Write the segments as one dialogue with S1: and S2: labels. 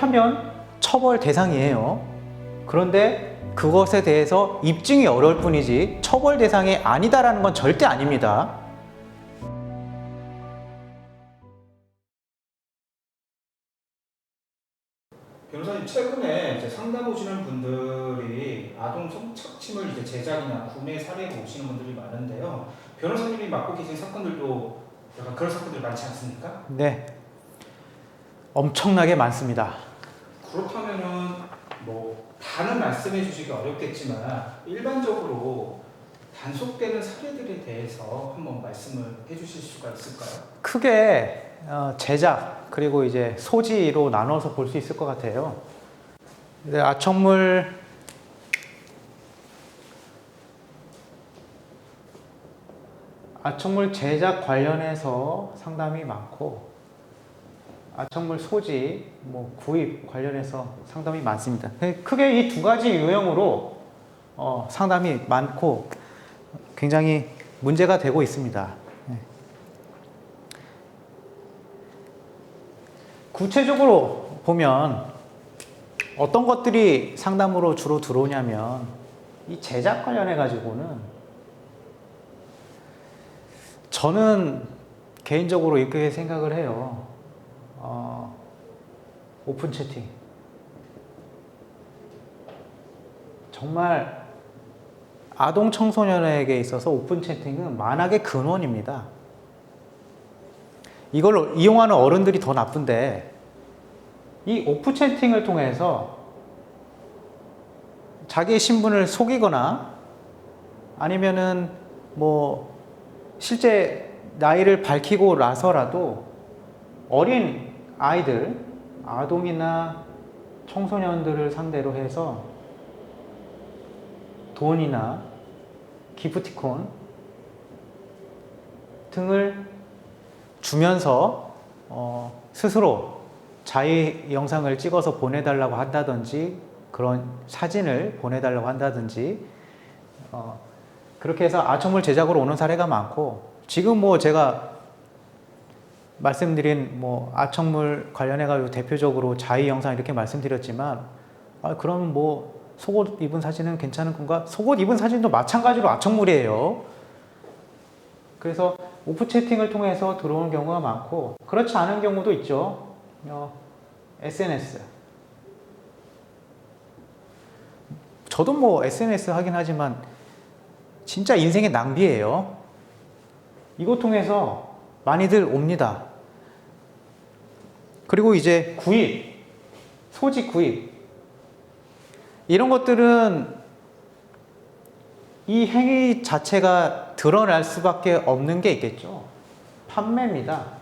S1: 하면 처벌 대상이에요. 그런데 그것에 대해서 입증이 어려울 뿐이지 처벌 대상이 아니다라는 건 절대 아닙니다.
S2: 변호사님, 최근에 이제 상담 오시는 분들이 아동 성착취물 이제 제작이나 구매 사례로 오시는 분들이 많은데요. 변호사님이 맡고 계신 사건들도 약간 그런 사건들 많지 않습니까?
S1: 네, 엄청나게 많습니다.
S2: 그렇다면은 뭐 다는 말씀해 주시기 어렵겠지만 일반적으로 단속되는 사례들에 대해서 한번 말씀을 해주실 수가 있을까요?
S1: 크게 제작 그리고 이제 소지로 나눠서 볼 수 있을 것 같아요. 아청물 제작 관련해서 상담이 많고, 아청물 소지, 구입 관련해서 상담이 많습니다. 크게 이 두 가지 유형으로 상담이 많고 굉장히 문제가 되고 있습니다. 구체적으로 보면 어떤 것들이 상담으로 주로 들어오냐면, 이 제작 관련해 가지고는 저는 개인적으로 이렇게 생각을 해요. 오픈 채팅 정말 아동 청소년에게 있어서 오픈 채팅은 만악의 근원입니다. 이걸 이용하는 어른들이 더 나쁜데, 이 오픈 채팅을 통해서 자기의 신분을 속이거나 아니면은 실제 나이를 밝히고 나서라도 어린 아이들, 아동이나 청소년들을 상대로 해서 돈이나 기프티콘 등을 주면서 스스로 자기 영상을 찍어서 보내달라고 한다든지, 그런 사진을 보내달라고 한다든지, 그렇게 해서 아청물 제작으로 오는 사례가 많고, 지금 제가 말씀드린 아청물 관련해가지고 대표적으로 자의 영상 이렇게 말씀드렸지만, 그럼 속옷 입은 사진은 괜찮은 건가? 속옷 입은 사진도 마찬가지로 아청물이에요. 그래서 오프 채팅을 통해서 들어오는 경우가 많고, 그렇지 않은 경우도 있죠. SNS. 저도 SNS 하긴 하지만 진짜 인생의 낭비예요. 이거 통해서 많이들 옵니다. 그리고 이제 구입, 소지 구입, 이런 것들은 이 행위 자체가 드러날 수밖에 없는 게 있겠죠. 판매입니다.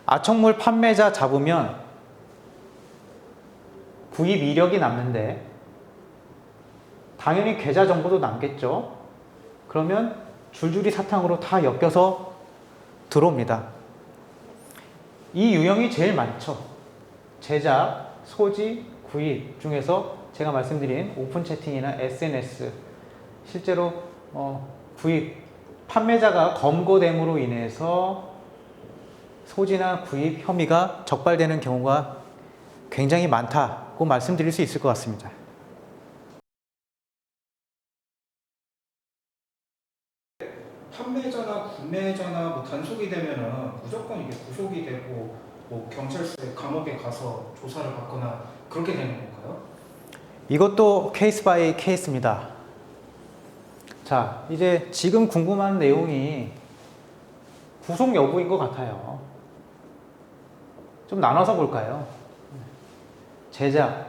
S1: 아청물 판매자 잡으면 구입 이력이 남는데 당연히 계좌 정보도 남겠죠. 그러면 줄줄이 사탕으로 다 엮여서 들어옵니다. 이 유형이 제일 많죠. 제작, 소지, 구입 중에서 제가 말씀드린 오픈 채팅이나 SNS, 실제로 구입, 판매자가 검거됨으로 인해서 소지나 구입 혐의가 적발되는 경우가 굉장히 많다고 말씀드릴 수 있을 것 같습니다.
S2: 판매자나 구매자나 단속이 되면은 무조건 이게 구속이 되고 경찰서에 감옥에 가서 조사를 받거나 그렇게 되는 건가요?
S1: 이것도 케이스 바이 케이스입니다. 자, 이제 지금 궁금한 내용이 구속 여부인 것 같아요. 좀 나눠서 볼까요? 제작,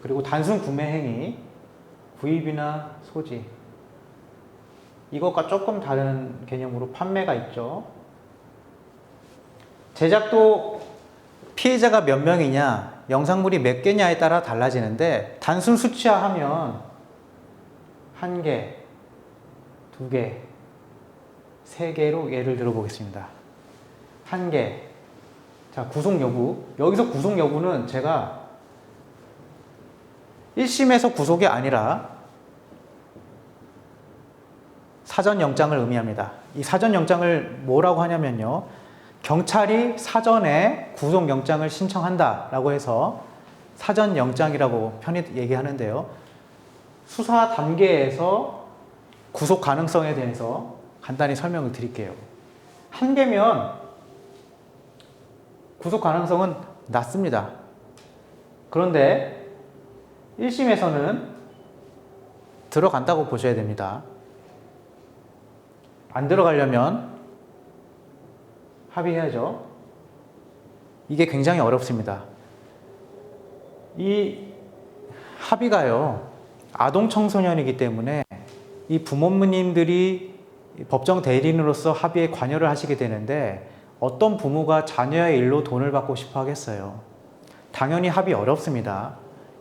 S1: 그리고 단순 구매 행위, 구입이나 소지. 이것과 조금 다른 개념으로 판매가 있죠. 제작도 피해자가 몇 명이냐, 영상물이 몇 개냐에 따라 달라지는데, 단순 수치화하면 1개, 2개, 3개로 예를 들어 보겠습니다. 1개. 자, 구속 여부. 여기서 구속 여부는 제가 1심에서 구속이 아니라 사전 영장을 의미합니다. 이 사전 영장을 뭐라고 하냐면요. 경찰이 사전에 구속 영장을 신청한다라고 해서 사전 영장이라고 편히 얘기하는데요. 수사 단계에서 구속 가능성에 대해서 간단히 설명을 드릴게요. 한 개면 구속 가능성은 낮습니다. 그런데 1심에서는 들어간다고 보셔야 됩니다. 안 들어가려면 합의해야죠. 이게 굉장히 어렵습니다. 이 합의가요, 아동 청소년이기 때문에 이 부모님들이 법정 대리인으로서 합의에 관여를 하시게 되는데 어떤 부모가 자녀의 일로 돈을 받고 싶어 하겠어요? 당연히 합의 어렵습니다.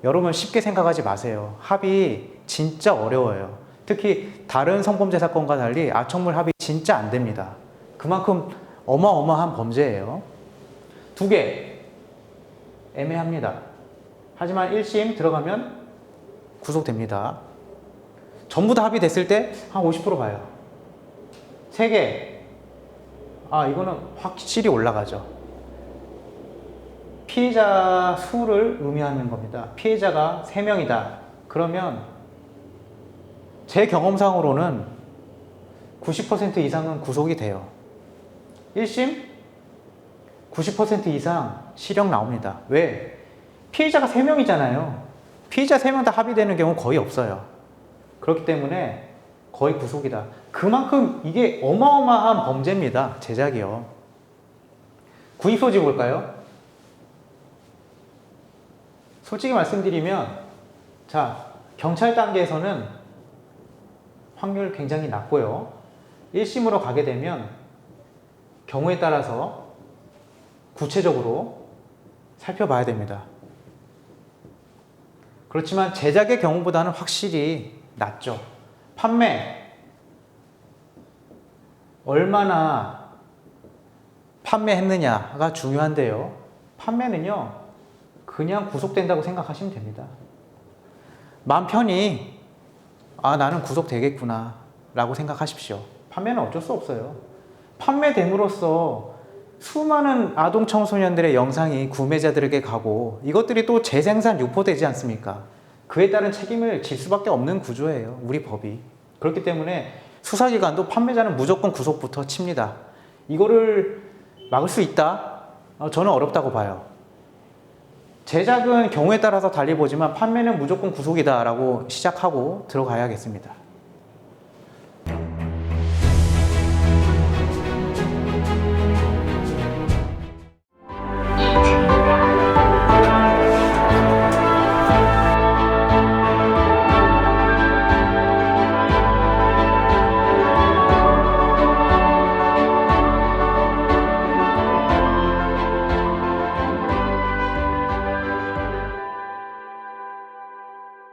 S1: 여러분 쉽게 생각하지 마세요. 합의 진짜 어려워요. 특히 다른 성범죄 사건과 달리 아청물 합의 진짜 안 됩니다. 그만큼 어마어마한 범죄예요. 두 개 애매합니다. 하지만 1심 들어가면 구속됩니다. 전부 다 합의됐을 때 한 50% 봐요. 세 개, 이거는 확실히 올라가죠. 피해자 수를 의미하는 겁니다. 피해자가 3명이다. 그러면 제 경험상으로는 90% 이상은 구속이 돼요. 1심 90% 이상 실형 나옵니다. 왜? 피해자가 3명이잖아요. 피해자 3명 다 합의되는 경우는 거의 없어요. 그렇기 때문에 거의 구속이다. 그만큼 이게 어마어마한 범죄입니다. 제작이요. 구입소지 볼까요? 솔직히 말씀드리면, 자, 경찰 단계에서는 확률 굉장히 낮고요. 1심으로 가게 되면 경우에 따라서 구체적으로 살펴봐야 됩니다. 그렇지만 제작의 경우보다는 확실히 낮죠. 판매, 얼마나 판매했느냐가 중요한데요. 판매는요, 그냥 구속된다고 생각하시면 됩니다. 마음 편히 나는 구속되겠구나 라고 생각하십시오. 판매는 어쩔 수 없어요. 판매됨으로써 수많은 아동 청소년들의 영상이 구매자들에게 가고 이것들이 또 재생산 유포되지 않습니까? 그에 따른 책임을 질 수밖에 없는 구조예요. 우리 법이. 그렇기 때문에 수사기관도 판매자는 무조건 구속부터 칩니다. 이거를 막을 수 있다? 저는 어렵다고 봐요. 제작은 경우에 따라서 달리 보지만 판매는 무조건 구속이다 라고 시작하고 들어가야겠습니다.